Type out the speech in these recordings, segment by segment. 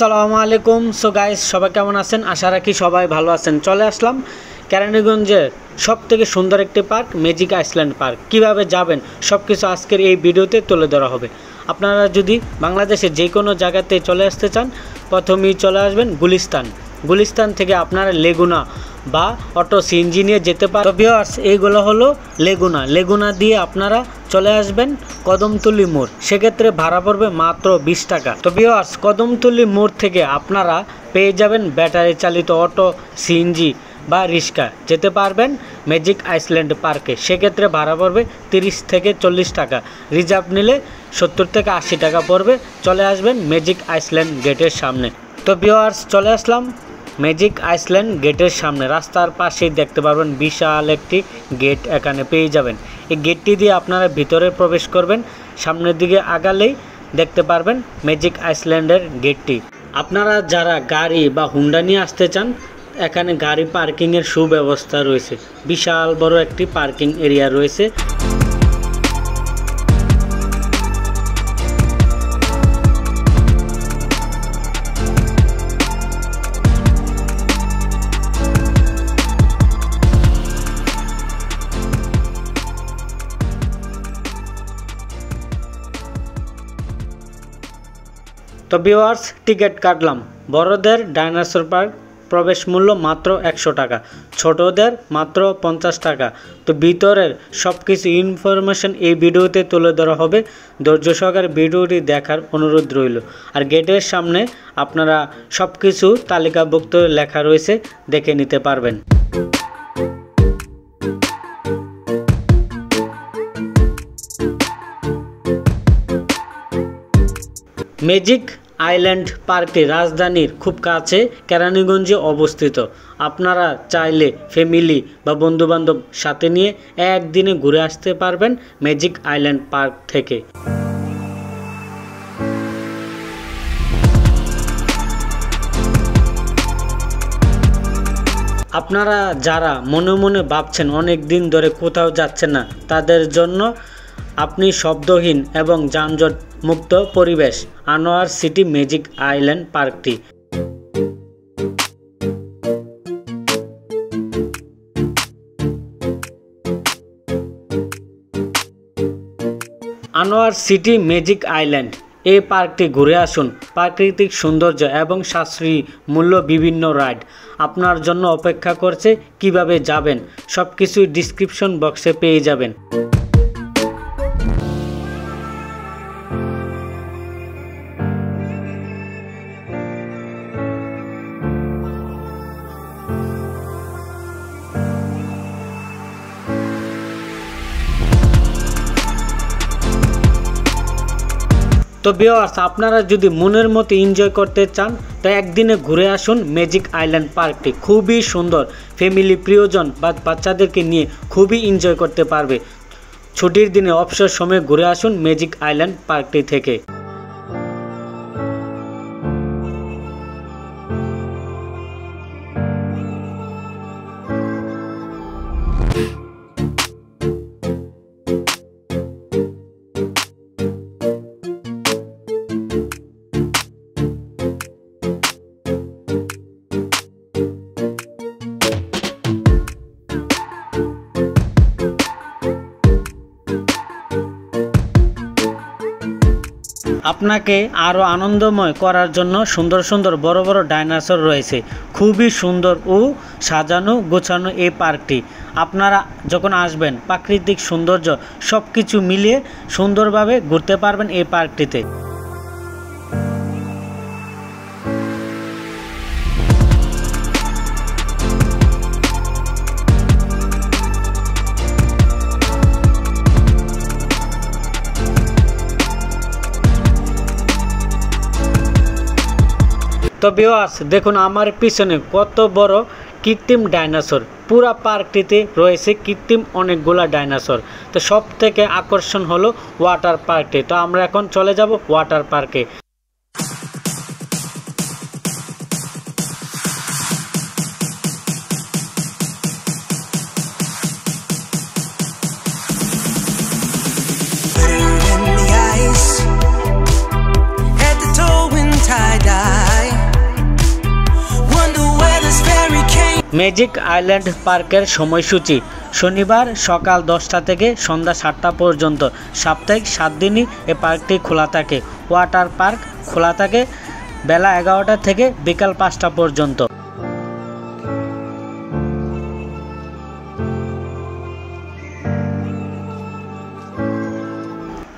আসসালামু আলাইকুম। So guys, সবাই কেমন আছেন? আশা রাখি সবাই ভালো আছেন। চলে আসলাম কেরানীগঞ্জের সবথেকে সুন্দর একটি পার্ক, ম্যাজিক আইসল্যান্ড পার্ক। কিভাবে যাবেন সব কিছু আজকের এই ভিডিওতে তুলে ধরা হবে। আপনারা যদি বাংলাদেশের যে কোনো জায়গাতে চলে আসতে চান, প্রথমেই চলে আসবেন গুলিস্তান থেকে আপনারা লেগুনা বা অটো সিএনজি নিয়ে যেতে পারেন। তো ভিউয়ার্স, এইগুলো হলো লেগুনা দিয়ে আপনারা চলে আসবেন কদমতলী মোড়। সেক্ষেত্রে ভাড়া পড়বে মাত্র 20 টাকা। তো ভিউয়ার্স, কদমতলী মোড় থেকে আপনারা পেয়ে যাবেন ব্যাটারি চালিত অটো, সিএনজি বা রিক্সা, যেতে পারবেন ম্যাজিক আইসল্যান্ড পার্কে। সেক্ষেত্রে ভাড়া পড়বে 30 থেকে 40 টাকা। রিজার্ভ নিলে 70 থেকে 80 টাকা পড়বে। চলে আসবেন ম্যাজিক আইসল্যান্ড গেটের সামনে। তো ভিউয়ার্স, চলে আসলাম ম্যাজিক আইসল্যান্ড গেটের সামনে। রাস্তার পাশেই দেখতে পারবেন বিশাল একটি গেট এখানে পেয়ে যাবেন। এই গেটটি দিয়ে আপনারা ভিতরে প্রবেশ করবেন। সামনের দিকে আগালেই দেখতে পারবেন ম্যাজিক আইসল্যান্ডের গেটটি। আপনারা যারা গাড়ি বা হুন্ডা নিয়ে আসতে চান, এখানে গাড়ি পার্কিংয়ের সুব্যবস্থা রয়েছে। বিশাল বড় একটি পার্কিং এরিয়া রয়েছে। তো ভিউয়ার্স, টিকিট কাটলাম। বড়দের ডাইনোসর পার্ক প্রবেশ মূল্য মাত্র 100 টাকা, ছোটদের মাত্র 50 টাকা। তো ভিতরের সব কিছু ইনফরমেশন এই ভিডিওতে তুলে ধরা হবে। ধৈর্য সহকারে ভিডিওটি দেখার অনুরোধ রইল। আর গেটের সামনে আপনারা সব কিছু তালিকাভুক্ত লেখা রয়েছে, দেখে নিতে পারবেন। ম্যাজিক আইল্যান্ড পার্কটি রাজধানীর খুব কাছে কেরানীগঞ্জে অবস্থিত। আপনারা চাইলে ফ্যামিলি বা বন্ধুবান্ধব সাথে নিয়ে একদিনে ঘুরে আসতে পারবেন ম্যাজিক আইল্যান্ড পার্ক থেকে। আপনারা যারা মনে মনে ভাবছেন অনেক দিন ধরে কোথাও যাচ্ছেন না, তাদের জন্য আপনি শব্দহীন এবং যানজট মুক্ত পরিবেশ আনোয়ার সিটি ম্যাজিক আইল্যান্ড পার্কটি। আনোয়ার সিটি ম্যাজিক আইল্যান্ড এই পার্কটি ঘুরে আসুন। প্রাকৃতিক সৌন্দর্য এবং সাশ্রয়ী মূল্য বিভিন্ন রাইড আপনার জন্য অপেক্ষা করছে। কিভাবে যাবেন সব কিছু ডিসক্রিপশন বক্সে পেয়ে যাবেন। তো ভিউয়ার্স, আপনারা যদি মনের মতো এনজয় করতে চান, তো একদিনে ঘুরে আসুন ম্যাজিক আইল্যান্ড পার্কটি। খুবই সুন্দর, ফ্যামিলি, প্রিয়জন বা বাচ্চাদেরকে নিয়ে খুবই এনজয় করতে পারবে। ছুটির দিনে অবসর সময়ে ঘুরে আসুন ম্যাজিক আইল্যান্ড পার্কটি থেকে। আপনাকে আরও আনন্দময় করার জন্য সুন্দর সুন্দর বড় বড় ডাইনোসর রয়েছে। খুবই সুন্দর ও সাজানো গোছানো এই পার্কটি। আপনারা যখন আসবেন, প্রাকৃতিক সৌন্দর্য সব কিছু মিলিয়ে সুন্দরভাবে ঘুরতে পারবেন এই পার্কটিতে। তো ভিউয়ার্স, দেখুন আমার পিছনে কত বড় কৃত্রিম ডাইনোসর। পুরা পার্কটিতে রয়েছে কৃত্রিম অনেকগুলা ডাইনোসর। তো সব থেকে আকর্ষণ হলো ওয়াটার পার্কটি। তো আমরা এখন চলে যাব ওয়াটার পার্কে। tie-dye. ম্যাজিক আইল্যান্ড পার্কের সময়সূচি শনিবার সকাল 10টা থেকে সন্ধ্যা 7টা পর্যন্ত। সাপ্তাহিক 7 দিনই এ পার্কটি খোলা থাকে। ওয়াটার পার্ক খোলা থাকে বেলা 11টা থেকে বিকাল 5টা পর্যন্ত।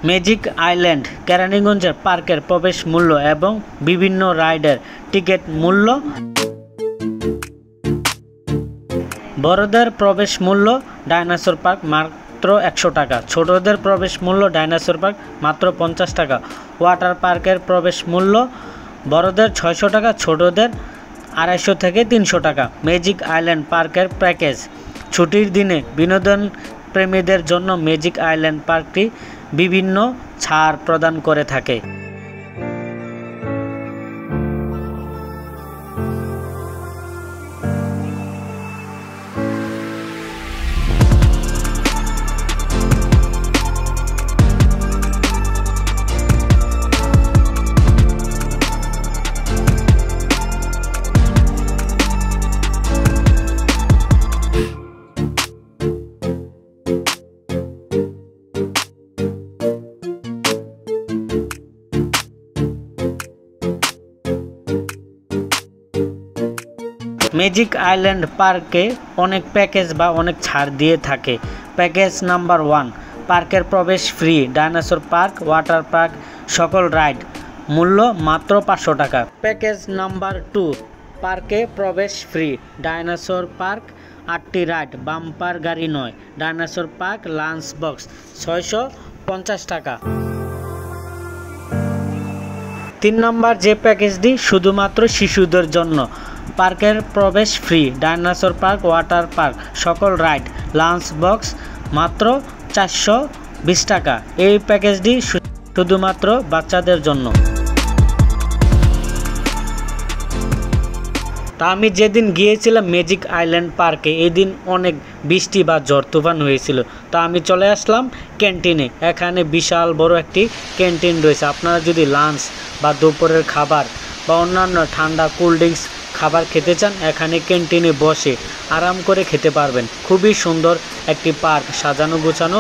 ম্যাজিক আইল্যান্ড কেরানীগঞ্জের পার্কের প্রবেশ মূল্য এবং বিভিন্ন রাইডের টিকিট মূল্য। বড়দের প্রবেশ মূল্য ডাইনোসর পার্ক মাত্র 100 টাকা, ছোটদের প্রবেশ মূল্য ডাইনোসর পার্ক মাত্র 50 টাকা। ওয়াটার পার্কের প্রবেশ মূল্য বড়দের 600 টাকা, ছোটদের 250 থেকে 300 টাকা। ম্যাজিক আইল্যান্ড পার্কের প্যাকেজ ছুটির দিনে বিনোদন প্রেমীদের জন্য ম্যাজিক আইল্যান্ড পার্কটি বিভিন্ন ছাড় প্রদান করে থাকে। ম্যাজিক আইল্যান্ড পার্কে অনেক প্যাকেজ বা অনেক ছাড় দিয়ে থাকে। প্যাকেজ নাম্বার 1, পার্কের প্রবেশ free, dinosaur park, water park সকল রাইড মূল্য মাত্র 500 টাকা। প্যাকেজ নাম্বার 2, পার্কে প্রবেশ ফ্রি, ডাইনোসর পার্ক 8টি রাইড, বাম্পার গাড়ি নয়, ডাইনোসর পার্ক লাঞ্চ বক্স 650 টাকা। 3 নম্বর যে প্যাকেজটি শুধুমাত্র শিশুদের জন্য, পার্কের প্রবেশ free, dinosaur park, water park সকল রাইড, লাঞ্চ বক্স মাত্র 420 টাকা। এই প্যাকেজটি শুধুমাত্র বাচ্চাদের জন্য। তা আমি যেদিন গিয়েছিলাম ম্যাজিক আইল্যান্ড পার্কে, এদিন অনেক বৃষ্টি বা ঝড় তুফান হয়েছিল। তা আমি চলে আসলাম ক্যান্টিনে। এখানে বিশাল বড় একটি ক্যান্টিন রয়েছে। আপনারা যদি লাঞ্চ বা দুপুরের খাবার বা অন্যান্য ঠান্ডা কোল্ড ড্রিঙ্কস খাবার খেতে চান, এখানে ক্যান্টিনে বসে আরাম করে খেতে পারবেন। খুবই সুন্দর একটি পার্ক, সাজানো গোছানো।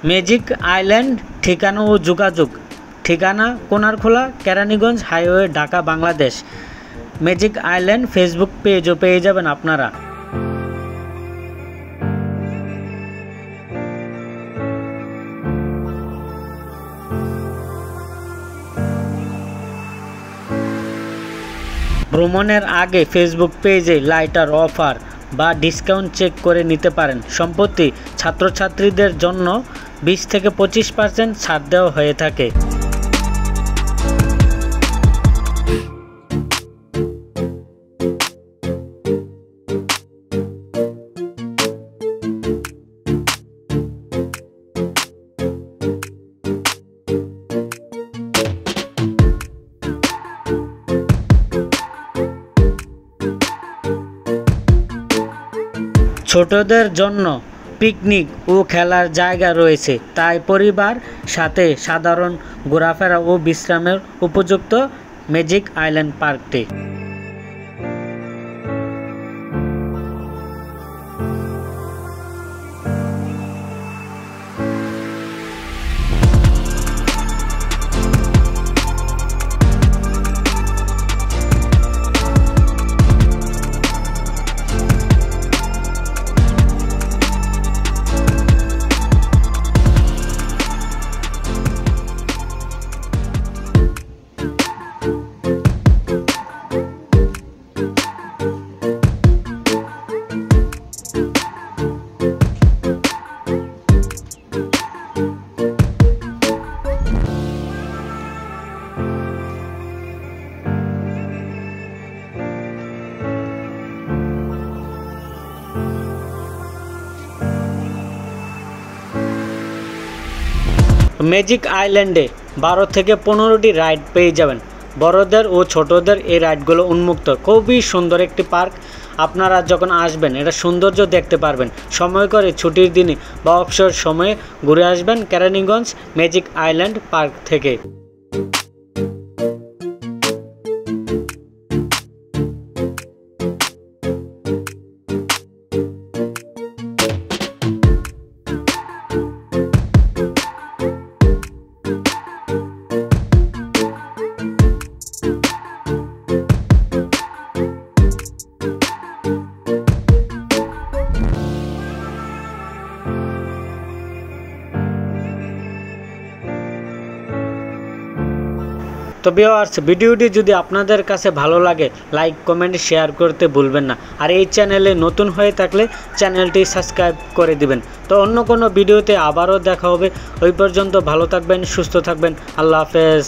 ম্যাজিক আইল্যান্ড ঠিকানা ও যোগাযোগ। ঠিকানা Konarkhola, Keraniganj highway, Dhaka, Bangladesh. Magic island Facebook পেজও পেয়ে যাবেন আপনারা। ভ্রমণের আগে ফেসবুক পেজে লাইটার অফার বা ডিসকাউন্ট চেক করে নিতে পারেন। সম্প্রতি ছাত্রছাত্রীদের জন্য 20 থেকে 25% ছাড় দেওয়া হয়ে থাকে। ছোটদের জন্য পিকনিক ও খেলার জায়গা রয়েছে, তাই পরিবার সাথে সাধারণ ঘোরাফেরা ও বিশ্রামের উপযুক্ত ম্যাজিক আইল্যান্ড পার্কটি। ম্যাজিক আইল্যান্ডে 12 থেকে 15টি রাইড পেয়ে যাবেন। বড়দের ও ছোটদের এই রাইডগুলো উন্মুক্ত। খুবই সুন্দর একটি পার্ক। আপনারা যখন আসবেন এটা সৌন্দর্য দেখতে পারবেন। সময় করে ছুটির দিনে বা অবসর সময়ে ঘুরে আসবেন কেরানীগঞ্জ ম্যাজিক আইল্যান্ড পার্ক থেকে। তো ভিউয়ার্স, ভিডিওটি যদি আপনাদের কাছে ভালো লাগে লাইক কমেন্ট শেয়ার করতে ভুলবেন না। আর এই চ্যানেলে নতুন হয়ে থাকলে চ্যানেলটি সাবস্ক্রাইব করে দিবেন। তো অন্য কোনো ভিডিওতে আবারও দেখা হবে। ওই পর্যন্ত ভালো থাকবেন, সুস্থ থাকবেন। আল্লাহ হাফেজ।